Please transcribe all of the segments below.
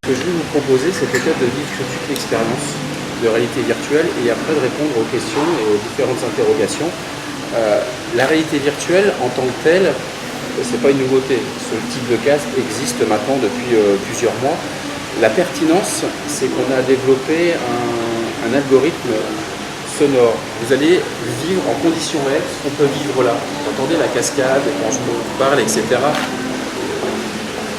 Ce que je vais vous proposer, c'est peut-être de vivre tout de suite l'expérience de réalité virtuelle et après de répondre aux questions et aux différentes interrogations. La réalité virtuelle en tant que telle, c'est pas une nouveauté. Ce type de casque existe maintenant depuis plusieurs mois. La pertinence, c'est qu'on a développé un algorithme sonore. Vous allez vivre en conditions réelles ce qu'on peut vivre là. Vous entendez la cascade, quand je vous parle, etc.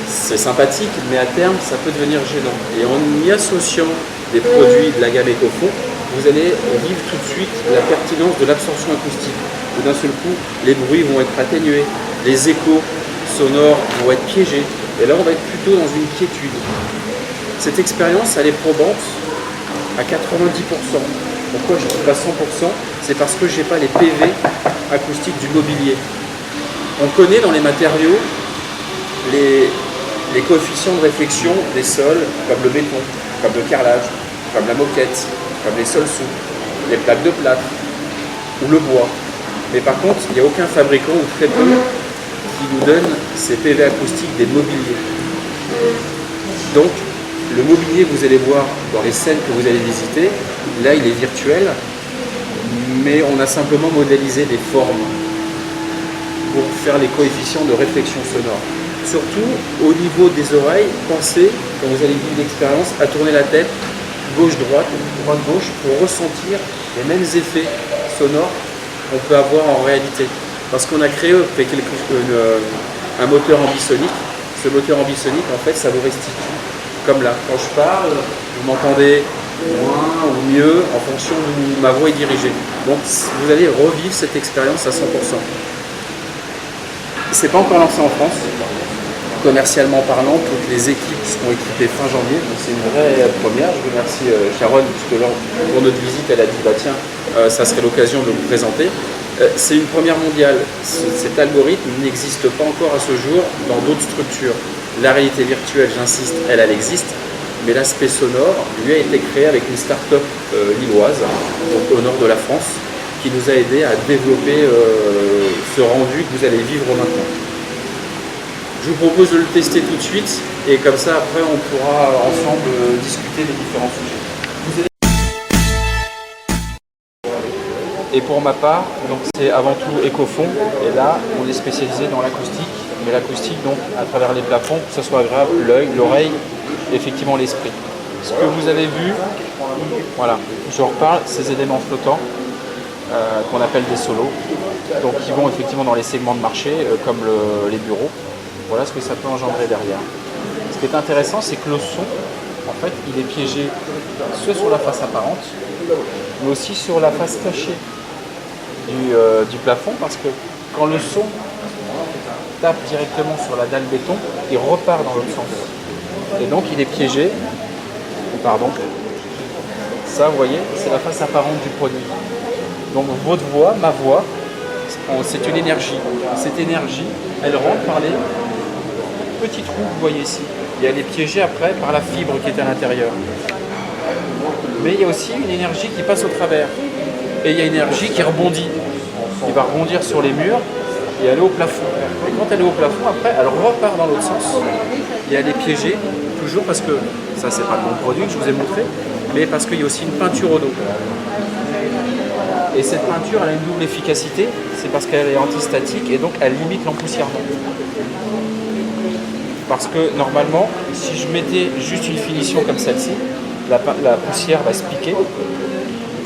C'est sympathique, mais à terme, ça peut devenir gênant. Et en y associant des produits de la gamme Ecofond, vous allez vivre tout de suite la pertinence de l'absorption acoustique. Où d'un seul coup, les bruits vont être atténués, les échos sonores vont être piégés. Et là, on va être plutôt dans une quiétude. Cette expérience, elle est probante à 90%. Pourquoi je ne dis pas 100%? C'est parce que je n'ai pas les PV acoustiques du mobilier. On connaît dans les matériaux les coefficients de réflexion des sols, comme le béton, comme le carrelage, comme la moquette, comme les sols sous, les plaques de plâtre ou le bois. Mais par contre, il n'y a aucun fabricant ou très peu qui nous donne ces PV acoustiques des mobiliers. Donc, le mobilier que vous allez voir dans les scènes que vous allez visiter, là il est virtuel, mais on a simplement modélisé des formes pour faire les coefficients de réflexion sonore. Surtout au niveau des oreilles, pensez, quand vous allez vivre l'expérience, à tourner la tête gauche-droite, droite-gauche, pour ressentir les mêmes effets sonores qu'on peut avoir en réalité. Parce qu'on a créé un moteur ambisonique. Ce moteur ambisonique, en fait, ça vous restitue. Comme là, quand je parle, vous m'entendez moins ou mieux en fonction d'où ma voix est dirigée. Donc vous allez revivre cette expérience à 100%. C'est pas encore lancé en France. Commercialement parlant, toutes les équipes seront équipées fin janvier. C'est une vraie première. Je remercie Sharon, puisque lors pour notre visite, elle a dit bah tiens, ça serait l'occasion de vous présenter. C'est une première mondiale. Cet algorithme n'existe pas encore à ce jour dans d'autres structures. La réalité virtuelle, j'insiste, elle existe, mais l'aspect sonore, lui, a été créé avec une start-up lilloise, donc au nord de la France, qui nous a aidé à développer ce rendu que vous allez vivre maintenant. Je vous propose de le tester tout de suite, et comme ça, après, on pourra ensemble discuter des différents sujets. Et pour ma part, donc c'est avant tout Ecofond, et là, on est spécialisé dans l'acoustique. Mais l'acoustique, donc, à travers les plafonds, que ce soit agréable, l'œil, l'oreille, effectivement l'esprit. Ce que vous avez vu, voilà, je reparle, ces éléments flottants, qu'on appelle des solos, donc qui vont effectivement dans les segments de marché, comme les bureaux. Voilà ce que ça peut engendrer derrière. Ce qui est intéressant, c'est que le son, en fait, il est piégé soit sur la face apparente, mais aussi sur la face cachée du plafond, parce que quand le son tape directement sur la dalle béton, il repart dans l'autre sens. Et donc il est piégé. Pardon. Ça, vous voyez, c'est la face apparente du produit. Donc votre voix, ma voix, c'est une énergie. Cette énergie, elle rentre par les petits trous que vous voyez ici. Et elle est piégée après par la fibre qui est à l'intérieur. Mais il y a aussi une énergie qui passe au travers. Et il y a une énergie qui rebondit. Qui va rebondir sur les murs et aller au plafond. Et quand elle est au plafond, après, elle repart dans l'autre sens. Et elle est piégée, toujours parce que, ça c'est pas le bon produit que je vous ai montré, mais parce qu'il y a aussi une peinture au dos. Et cette peinture, elle a une double efficacité, c'est parce qu'elle est antistatique et donc elle limite l'empoussièrement. Parce que normalement, si je mettais juste une finition comme celle-ci, la poussière va se piquer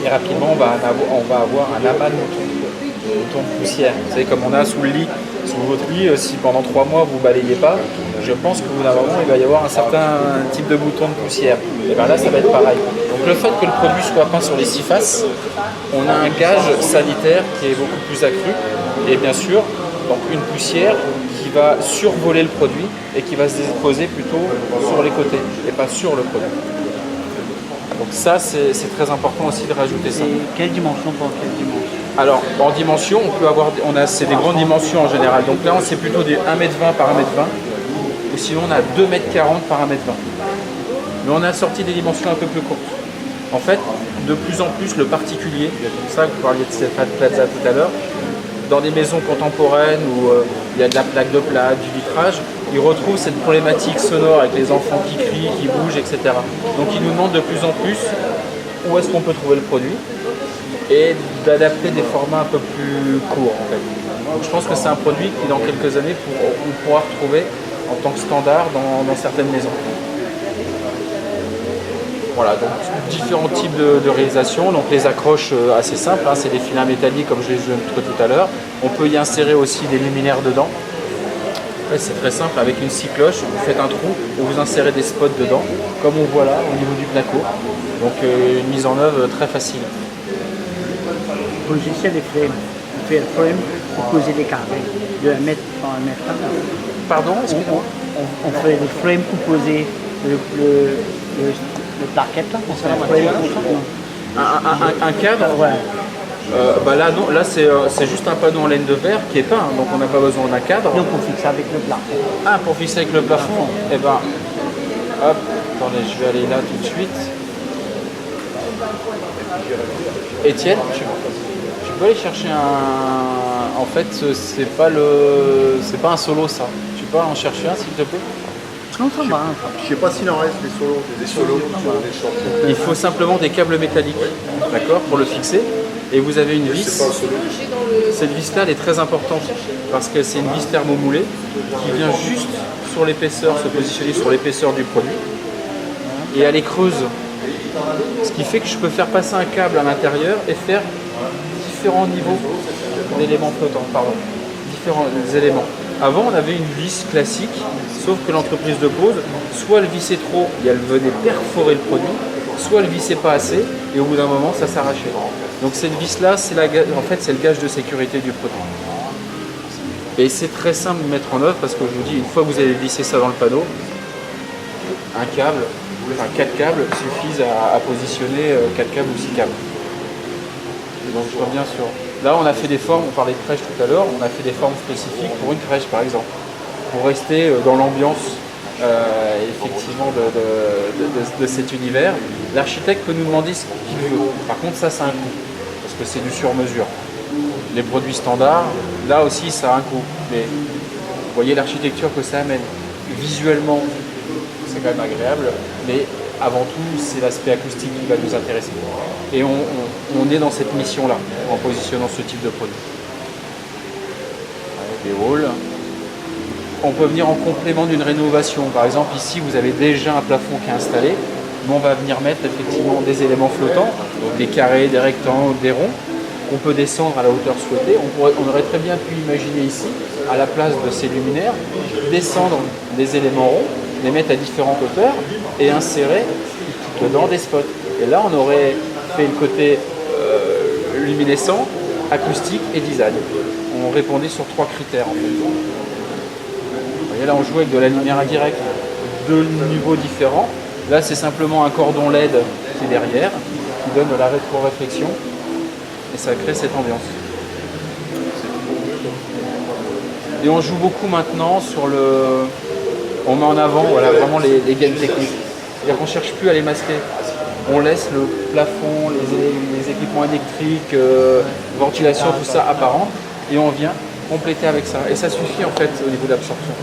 et rapidement on va avoir un amas de boutons de poussière. Vous savez, comme on a sous le lit, sous votre lit, si pendant 3 mois vous ne balayez pas, je pense que vous d'un moment il va y avoir un certain type de bouton de poussière. Et bien là, ça va être pareil. Donc le fait que le produit soit peint sur les 6 faces, on a un gage sanitaire qui est beaucoup plus accru. Et bien sûr, donc une poussière qui va survoler le produit et qui va se déposer plutôt sur les côtés et pas sur le produit. Donc ça, c'est très important aussi de rajouter ça. Et quelle dimension pour quelle dimension? Alors, en dimension, c'est des grandes dimensions en général. Donc là, c'est plutôt des 1m20 par 1m20. Ou sinon, on a 2m40 par 1m20. Mais on a sorti des dimensions un peu plus courtes. En fait, de plus en plus, le particulier, c'est pour ça que vous parliez de Stéphane Plaza tout à l'heure, dans des maisons contemporaines où il y a de la plaque de plâtre, du vitrage, ils retrouvent cette problématique sonore avec les enfants qui crient, qui bougent, etc. Donc ils nous demandent de plus en plus où est-ce qu'on peut trouver le produit et d'adapter des formats un peu plus courts en fait. Donc je pense que c'est un produit qui dans quelques années on pourra retrouver en tant que standard dans certaines maisons. Voilà, donc différents types de réalisation. Donc les accroches assez simples, hein, c'est des filins métalliques comme je l'ai montré tout à l'heure. On peut y insérer aussi des luminaires dedans. Ouais, c'est très simple, avec une scie cloche, vous faites un trou et vous insérez des spots dedans, comme on voit là au niveau du placo. Donc une mise en œuvre très facile. Position des frames. On fait le frame pour poser des carrés de 1 mètre par 1 mètre. Pardon, excusez-moi. On fait le frame pour poser le plaquette là. On fait un frame pour ça. Un cadre. Ouais. Bah là, non, là c'est juste un panneau en laine de verre qui est peint, donc on n'a pas besoin d'un cadre. Donc on fixe avec le plafond. Ah, pour fixer avec le plafond. Eh ben, hop, attendez, je vais aller là tout de suite. Étienne, tu peux aller chercher un. En fait, c'est pas un solo ça. Tu peux en chercher un s'il te plaît? Non, ça va. Je sais pas s'il en reste des solos sur des champions. Il faut simplement des câbles métalliques, d'accord, pour le fixer. Et vous avez une vis. C'est pas un solo. Cette vis-là, elle est très importante parce que c'est une vis thermomoulée qui vient juste sur l'épaisseur, se positionner sur l'épaisseur du produit. Et elle est creuse. Ce qui fait que je peux faire passer un câble à l'intérieur et faire différents niveaux d'éléments flottants, différents éléments. Avant, on avait une vis classique, sauf que l'entreprise de pose, soit elle vissait trop et elle venait perforer le produit, soit elle vissait pas assez et au bout d'un moment, ça s'arrachait. Donc cette vis-là, en fait, c'est le gage de sécurité du produit. Et c'est très simple de mettre en œuvre parce que je vous dis, une fois que vous avez vissé ça dans le panneau, un câble, enfin 4 câbles suffisent à positionner 4 câbles ou 6 câbles. Donc je reviens sur... Là on a fait des formes, on parlait de crèche tout à l'heure, on a fait des formes spécifiques pour une crèche par exemple. Pour rester dans l'ambiance effectivement de cet univers, l'architecte peut nous demander ce qu'il veut. Par contre ça a un coût, parce que c'est du sur-mesure. Les produits standards, là aussi ça a un coût. Mais vous voyez l'architecture que ça amène. Visuellement, c'est quand même agréable, mais avant tout, c'est l'aspect acoustique qui va nous intéresser. Et on est dans cette mission-là, en positionnant ce type de produit. Avec des halls. On peut venir en complément d'une rénovation. Par exemple, ici, vous avez déjà un plafond qui est installé. Nous, on va venir mettre effectivement des éléments flottants, donc des carrés, des rectangles, des ronds, qu'on peut descendre à la hauteur souhaitée. On aurait très bien pu imaginer ici, à la place de ces luminaires, descendre des éléments ronds, les mettre à différentes hauteurs et insérer dedans des spots. Et là, on aurait fait le côté luminescent, acoustique et design. On répondait sur 3 critères en fait. Vous voyez, là, on joue avec de la lumière indirecte, 2 niveaux différents. Là, c'est simplement un cordon LED qui est derrière, qui donne de la rétro-réflexion et ça crée cette ambiance. Et on joue beaucoup maintenant sur le... On met en avant voilà, vraiment les gaines techniques. C'est-à-dire qu'on ne cherche plus à les masquer. On laisse le plafond, les équipements électriques, ventilation, tout ça apparent, et on vient compléter avec ça. Et ça suffit en fait au niveau d'absorption.